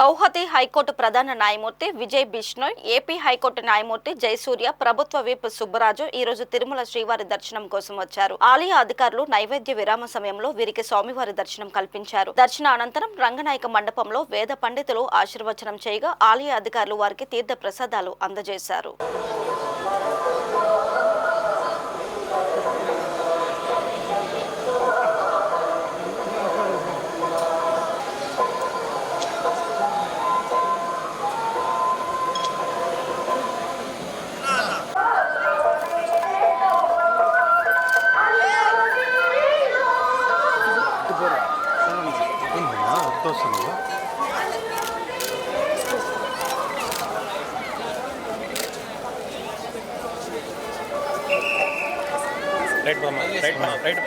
Guwahati high court ప్రధాన న్యాయమూర్తి Vijay Bishnoi, AP high court న్యాయమూర్తి జయసూర్య, ప్రభుత్వ విప్ సుబ్బరాజు ఈ రోజు తిరుమల శ్రీవారి దర్శనం కోసం వచ్చారు. ఆలయ అధికారులు నైవేద్య విరామ సమయంలో వీరికి స్వామివారి దర్శనం కల్పించారు. దర్శన అనంతరం రంగనాయక మండపంలో వేద పండితులు ఆశీర్వచనం చేయగా ఆలయ అధికారులు వారికి తీర్థ ప్రసాదాలు అందజేశారు. రైట్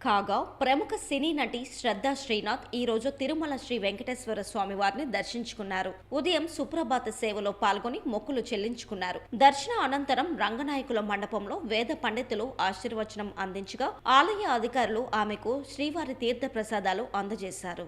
కాగా ప్రముఖ సినీ నటి శ్రద్ధా శ్రీనాథ్ ఈ రోజు తిరుమల శ్రీ వెంకటేశ్వర స్వామి వారిని దర్శించుకున్నారు. ఉదయం సుప్రభాత సేవలో పాల్గొని మొక్కులు చెల్లించుకున్నారు. దర్శన అనంతరం రంగనాయకుల మండపంలో వేద పండితులు ఆశీర్వచనం అందించగా ఆలయ అధికారులు ఆమెకు శ్రీవారి తీర్థ ప్రసాదాలు అందజేశారు.